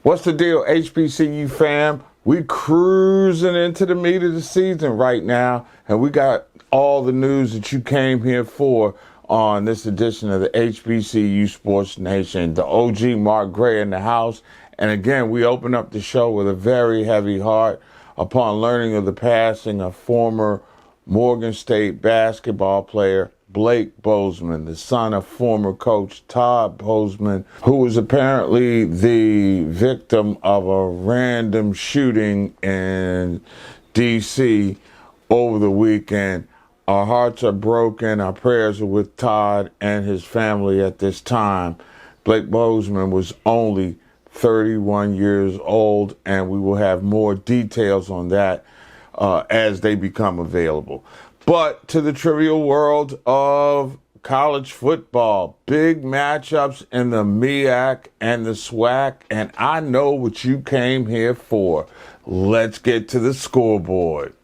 What's the deal, HBCU fam? We cruising into the meat of the season right now, and we got all the news that you came here for on this edition of the HBCU Sports Nation. The OG Mark Gray in the house. And again, we open up the show with a very heavy heart upon learning of the passing of former Morgan State basketball player Blake Bozeman, the son of former coach Todd Bozeman, who was apparently the victim of a random shooting in D.C. over the weekend. Our hearts are broken. Our prayers are with Todd and his family at this time. Blake Bozeman was only 31 years old, and we will have more details on that as they become available. But to the trivial world of college football, big matchups in the MEAC and the SWAC, and I know what you came here for. Let's get to the scoreboard.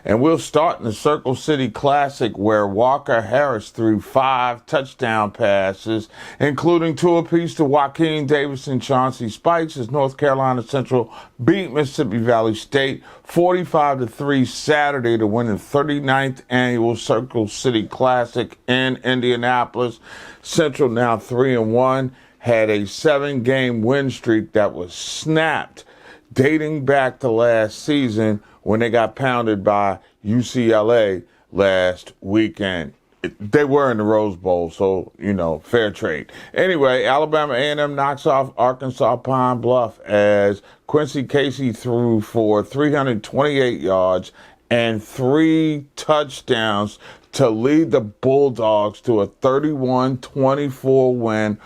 And we'll start in the Circle City Classic, where Walker Harris threw 5 touchdown passes, including 2 apiece to Joaquin Davis and Chauncey Spikes, as North Carolina Central beat Mississippi Valley State 45-3 Saturday to win the 39th annual Circle City Classic in Indianapolis. Central, now 3-1, had a 7-game win streak that was snapped dating back to last season when they got pounded by UCLA last weekend. They were in the Rose Bowl, so, fair trade. Anyway, Alabama A&M knocks off Arkansas Pine Bluff as Quincy Casey threw for 328 yards and 3 touchdowns to lead the Bulldogs to a 31-24 win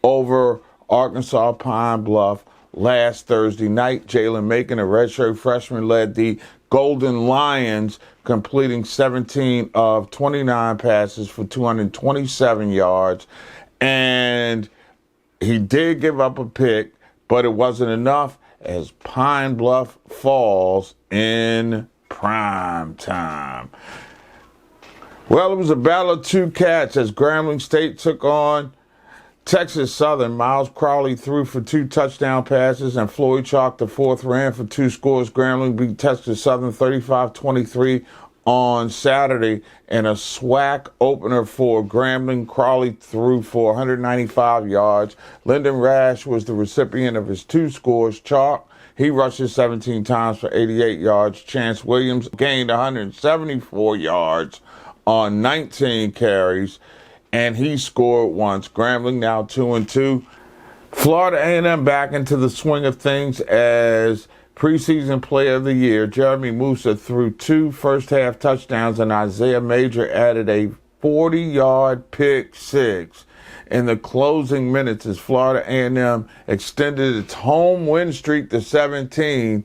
over Arkansas Pine Bluff last Thursday night. Jalen Macon, a redshirt freshman, led the Golden Lions, completing 17 of 29 passes for 227 yards. And he did give up a pick, but it wasn't enough as Pine Bluff falls in prime time. Well, it was a battle of 2 cats as Grambling State took on Texas Southern. Miles Crowley threw for 2 touchdown passes, and Floyd Chalk, the 4th, ran for 2 scores. Grambling beat Texas Southern 35-23 on Saturday in a SWAC opener for Grambling. Crowley threw for 195 yards. Lyndon Rash was the recipient of his 2 scores. Chalk, he rushes 17 times for 88 yards. Chance Williams gained 174 yards on 19 carries, and he scored once. Grambling now 2-2. Florida A&M back into the swing of things as preseason player of the year. Jeremy Musa threw 2 first-half touchdowns, and Isaiah Major added a 40-yard pick six in the closing minutes as Florida A&M extended its home win streak to 17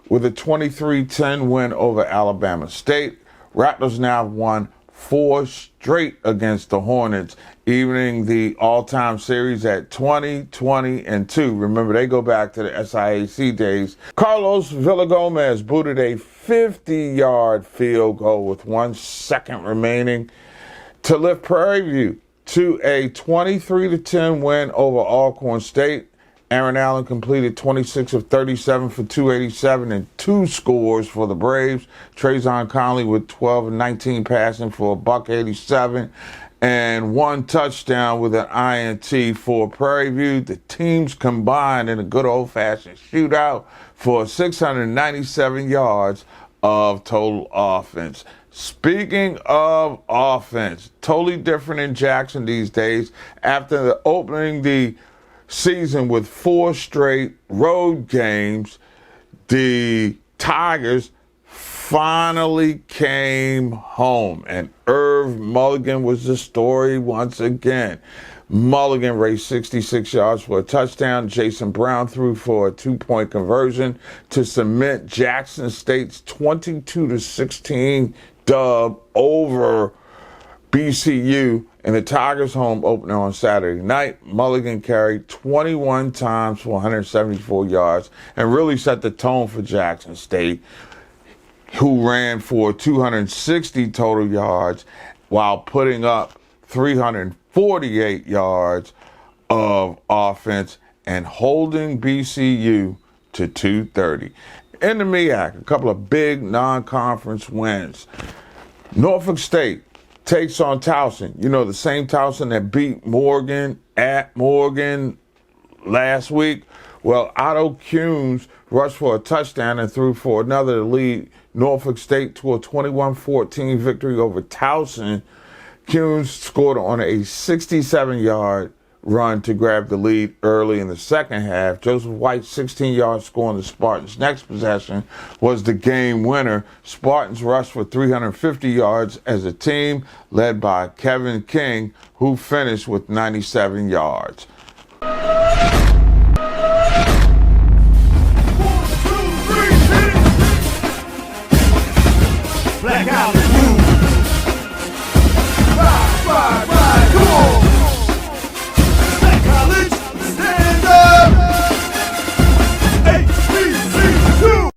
with a 23-10 win over Alabama State. Rattlers now have won 4 straight against the Hornets, evening the all-time series at 20-20-2. Remember, they go back to the SIAC days. Carlos Villagomez booted a 50-yard field goal with 1 second remaining to lift Prairie View to a 23-10 win over Alcorn State. Aaron Allen completed 26 of 37 for 287 and 2 scores for the Braves. Trayvon Conley with 12 of 19 passing for $187 and 1 touchdown with an INT for Prairie View. The teams combined in a good old-fashioned shootout for 697 yards of total offense. Speaking of offense, totally different in Jackson these days. After opening the season with 4 straight road games, the Tigers finally came home, and Irv Mulligan was the story once again. Mulligan raced 66 yards for a touchdown. Jason Brown threw for a 2-point conversion to cement Jackson State's 22-16 dub over BCU in the Tigers' home opener on Saturday night. Mulligan carried 21 times for 174 yards and really set the tone for Jackson State, who ran for 260 total yards while putting up 348 yards of offense and holding BCU to 230. In the MEAC, a couple of big non-conference wins. Norfolk State takes on Towson. You know, the same Towson that beat Morgan at Morgan last week. Well, Otto Kuhns rushed for a touchdown and threw for another to lead Norfolk State to a 21-14 victory over Towson. Kuhns scored on a 67-yard run to grab the lead early in the second half. Joseph White's 16-yard score on the Spartans' next possession was the game winner. Spartans rushed for 350 yards as a team, led by Kevin King, who finished with 97 yards.